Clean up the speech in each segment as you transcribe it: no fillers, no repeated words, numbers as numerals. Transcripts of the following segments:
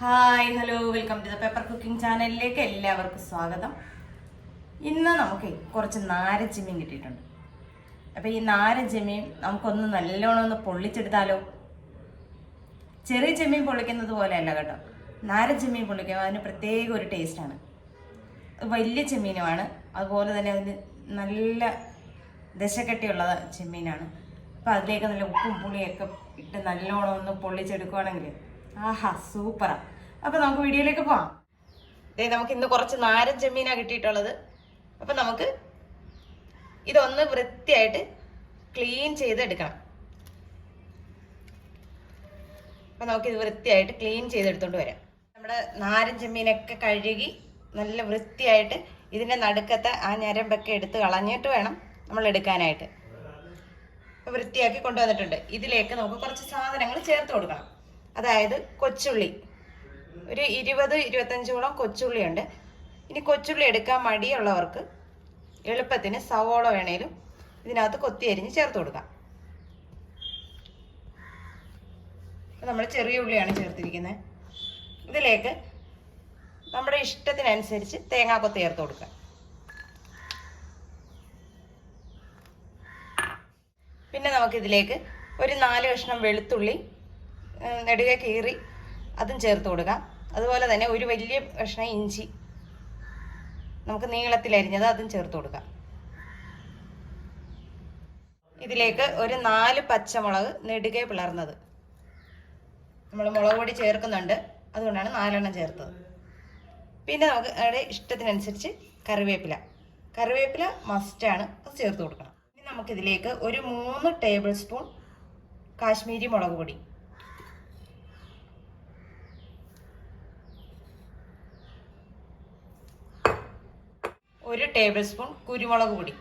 Hi hello welcome to the paper cooking ചാനലിലേക്ക് എല്ലാവർക്കും സ്വാഗതം. ഇന്ന് നമുക്ക് കുറച്ച് നാരൻ ചെമ്മീൻ കിട്ടിയിട്ടുണ്ട്. അപ്പോൾ ഈ നാരൻ ചെമ്മീൻ നമുക്കൊന്ന് നല്ലോണം ഒന്ന് പൊള്ളിച്ചെടുത്താലോ. ചെറിയ ചെമ്മീൻ പൊള്ളിക്കുന്നത് പോലെയല്ല കേട്ടോ, നാരൻ ചെമ്മീൻ പൊള്ളിക്കുമ്പോൾ അതിന് പ്രത്യേക ഒരു ടേസ്റ്റാണ്. വലിയ ചെമ്മീനുമാണ്, അതുപോലെ തന്നെ അതിന് നല്ല ദശക്കട്ടിയുള്ള ചെമ്മീനാണ്. അപ്പോൾ അതിലേക്ക് നല്ല ഉപ്പും പുളിയൊക്കെ ഇട്ട് നല്ലോണം ഒന്ന് പൊള്ളിച്ചെടുക്കുകയാണെങ്കിൽ ആഹാ സൂപ്പറാ. അപ്പൊ നമുക്ക് വീഡിയോയിലേക്ക് പോവാം. നമുക്ക് ഇന്ന് കുറച്ച് നാരൻ ചെമ്മീനാണ് കിട്ടിയിട്ടുള്ളത്. അപ്പൊ നമുക്ക് ഇതൊന്ന് വൃത്തിയായിട്ട് ക്ലീൻ ചെയ്തെടുക്കണം. അപ്പൊ നമുക്കിത് വൃത്തിയായിട്ട് ക്ലീൻ ചെയ്തെടുത്തോണ്ട് വരാം. നമ്മുടെ നാരൻ ചെമ്മീനൊക്കെ കഴുകി നല്ല വൃത്തിയായിട്ട് ഇതിന്റെ നടുക്കത്തെ ആ ഞരമ്പൊക്കെ എടുത്ത് കളഞ്ഞിട്ട് വേണം നമ്മൾ എടുക്കാനായിട്ട്. അപ്പൊ വൃത്തിയാക്കി കൊണ്ടുവന്നിട്ടുണ്ട്. ഇതിലേക്ക് നമുക്ക് കുറച്ച് സാധനങ്ങൾ ചേർത്ത് കൊടുക്കണം. അതായത് കൊച്ചുള്ളി, ഒരു 20-25 കൊച്ചുള്ളി ഉണ്ട്. ഇനി കൊച്ചുള്ളി എടുക്കാൻ മടിയുള്ളവർക്ക് എളുപ്പത്തിന് സവോള വേണേലും ഇതിനകത്ത് കൊത്തി അരിഞ്ഞ് ചേർത്ത് കൊടുക്കാം. നമ്മൾ ചെറിയ ഉള്ളിയാണ് ചേർത്തിരിക്കുന്നത്. ഇതിലേക്ക് നമ്മുടെ ഇഷ്ടത്തിനനുസരിച്ച് തേങ്ങാക്കൊത്ത് ചേർത്ത് കൊടുക്കാം. പിന്നെ നമുക്കിതിലേക്ക് ഒരു 4 കഷ്ണം വെളുത്തുള്ളി നെടുകെ കീറി അതും ചേർത്ത് കൊടുക്കാം. അതുപോലെ തന്നെ ഒരു വലിയ കഷ്ണം ഇഞ്ചി നമുക്ക് നീളത്തിലരിഞ്ഞത് അതും ചേർത്ത് കൊടുക്കാം. ഇതിലേക്ക് ഒരു 4 പച്ചമുളക് നെടുകെ പിളർന്നത്. നമ്മൾ മുളക് പൊടി ചേർക്കുന്നുണ്ട്, അതുകൊണ്ടാണ് 4 ചേർത്തത്. പിന്നെ നമുക്ക് അവിടെ ഇഷ്ടത്തിനനുസരിച്ച് കറിവേപ്പില മസ്റ്റാണ്, അത് ചേർത്ത് കൊടുക്കണം. ഇനി നമുക്കിതിലേക്ക് ഒരു 3 ടേബിൾ സ്പൂൺ കാശ്മീരി മുളക് പൊടി, ഒരു ടേബിൾ സ്പൂൺ കുരുമുളക് പൊടി,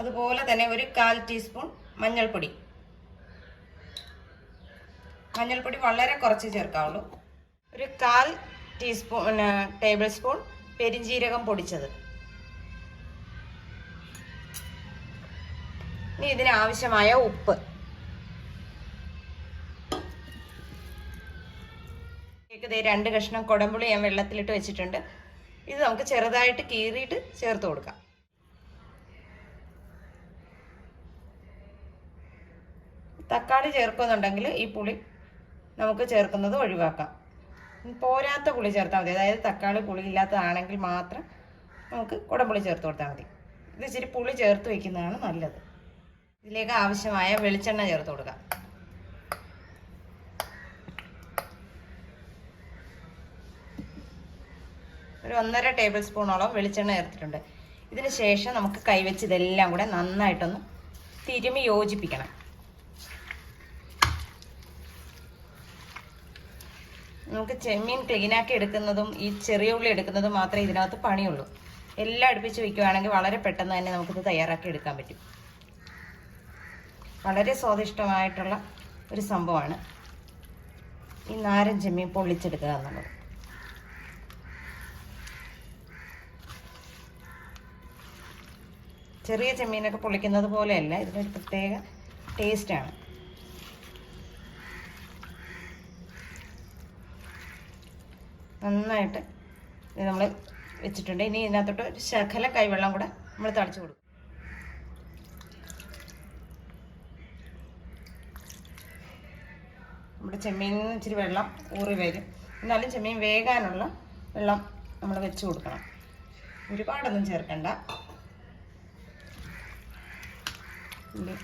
അതുപോലെ തന്നെ ഒരു 1/4 ടീസ്പൂൺ മഞ്ഞൾപ്പൊടി. മഞ്ഞൾപ്പൊടി വളരെ കുറച്ച് ചേർക്കാവുള്ളൂ. ഒരു 1/4 ടേബിൾ സ്പൂൺ പെരിഞ്ജീരകം പൊടിച്ചത്. ഇനി ഇതിന് ആവശ്യമായ ഉപ്പ്. ഇതേ 2 കഷ്ണം കൊടംപുളി ഞാൻ വെള്ളത്തിലിട്ട് വെച്ചിട്ടുണ്ട്. ഇത് നമുക്ക് ചെറുതായിട്ട് കീറിയിട്ട് ചേർത്ത് കൊടുക്കാം. തക്കാളി ചേർക്കുന്നുണ്ടെങ്കിൽ ഈ പുളി നമുക്ക് ചേർക്കുന്നത് ഒഴിവാക്കാം. പോരാത്ത പുളി ചേർത്താൽ മതി. അതായത് തക്കാളി പുളി ഇല്ലാത്തതാണെങ്കിൽ മാത്രം നമുക്ക് കൊടംപുളി ചേർത്ത് കൊടുത്താൽ മതി. ഇത് ഇച്ചിരി പുളി ചേർത്ത് വയ്ക്കുന്നതാണ് നല്ലത്. ഇതിലേക്ക് ആവശ്യമായ വെളിച്ചെണ്ണ ചേർത്ത് കൊടുക്കാം. ഒരു 1.5 ടേബിൾ സ്പൂണോളം വെളിച്ചെണ്ണ ചേർത്തിട്ടുണ്ട്. ഇതിന് ശേഷം നമുക്ക് കൈവച്ച് ഇതെല്ലാം കൂടെ നന്നായിട്ടൊന്ന് തിരുമി യോജിപ്പിക്കണം. നമുക്ക് ചെമ്മീൻ ക്ലീനാക്കി എടുക്കുന്നതും ഈ ചെറിയ ഉള്ളി എടുക്കുന്നതും മാത്രമേ ഇതിനകത്ത് പണിയുള്ളൂ. എല്ലാം അടുപ്പിച്ച് വയ്ക്കുകയാണെങ്കിൽ വളരെ പെട്ടെന്ന് തന്നെ നമുക്കിത് തയ്യാറാക്കി എടുക്കാൻ പറ്റും. വളരെ സ്വാദിഷ്ടമായിട്ടുള്ള ഒരു സംഭവമാണ് ഈ നാരൻ ചെമ്മീൻ പൊള്ളിച്ചെടുക്കുക എന്നുള്ളത്. ചെറിയ ചെമ്മീനൊക്കെ പൊള്ളിക്കുന്നത് പോലെയല്ല, ഇതിനൊരു പ്രത്യേക ടേസ്റ്റാണ്. നന്നായിട്ട് ഇത് നമ്മൾ വെച്ചിട്ടുണ്ട്. ഇനി ഇതിനകത്തോട്ട് ഒരു ശകല കൈവെള്ളം കൂടെ നമ്മൾ തളിച്ചു കൊടുക്കും. നമ്മുടെ ചെമ്മീനിൽ ഇച്ചിരി വെള്ളം ഊറി വരും. എന്നാലും ചെമ്മീൻ വേകാനുള്ള വെള്ളം നമ്മൾ വെച്ച് കൊടുക്കണം. ഒരുപാടൊന്നും ചേർക്കണ്ട.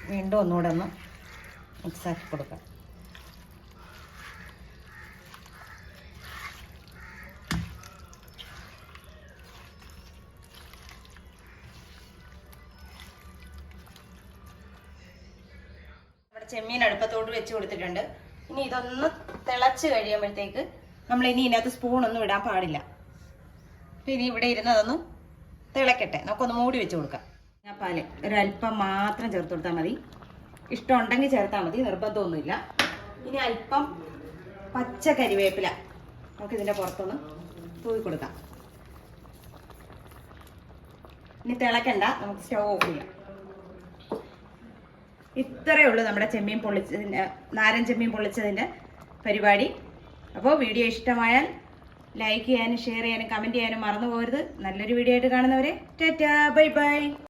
വീണ്ടും ഒന്നുകൂടെ ഒന്ന് മിക്സാക്കി കൊടുക്കാം. നമ്മുടെ ചെമ്മീൻ അടുപ്പത്തോട് വെച്ച് കൊടുത്തിട്ടുണ്ട്. ഇനി ഇതൊന്ന് തിളച്ച് കഴിയുമ്പോഴത്തേക്ക് നമ്മൾ ഇനി ഇതിനകത്ത് സ്പൂണൊന്നും ഇടാൻ പാടില്ല. അപ്പം ഇനി ഇവിടെ ഇരുന്നതൊന്ന് തിളക്കട്ടെ. നമുക്കൊന്ന് മൂടി വെച്ച് കൊടുക്കാം. പാല് ഒരല്പം മാത്രം ചേർത്ത് കൊടുത്താൽ മതി. ഇഷ്ടമുണ്ടെങ്കിൽ ചേർത്താൽ മതി, നിർബന്ധമൊന്നുമില്ല. ഇനി അല്പം പച്ച കരിവേപ്പില നമുക്കിതിൻ്റെ പുറത്തൊന്ന് തൂവി കൊടുക്കാം. ഇനി തിളക്കണ്ട, നമുക്ക് സ്റ്റൗ ഓഫ് ചെയ്യാം. ഇത്രയേ ഉള്ളൂ നമ്മുടെ ചെമ്മീൻ പൊള്ളിച്ചതിൻ്റെ, നാരൻ ചെമ്മീൻ പൊള്ളിച്ചതിൻ്റെ പരിപാടി. അപ്പോൾ വീഡിയോ ഇഷ്ടമായാൽ ലൈക്ക് ചെയ്യാനും ഷെയർ ചെയ്യാനും കമൻറ്റ് ചെയ്യാനും മറന്നു പോകരുത്. നല്ലൊരു വീഡിയോ ആയിട്ട് കാണുന്നവരെ ടാറ്റാ ബൈ ബൈ.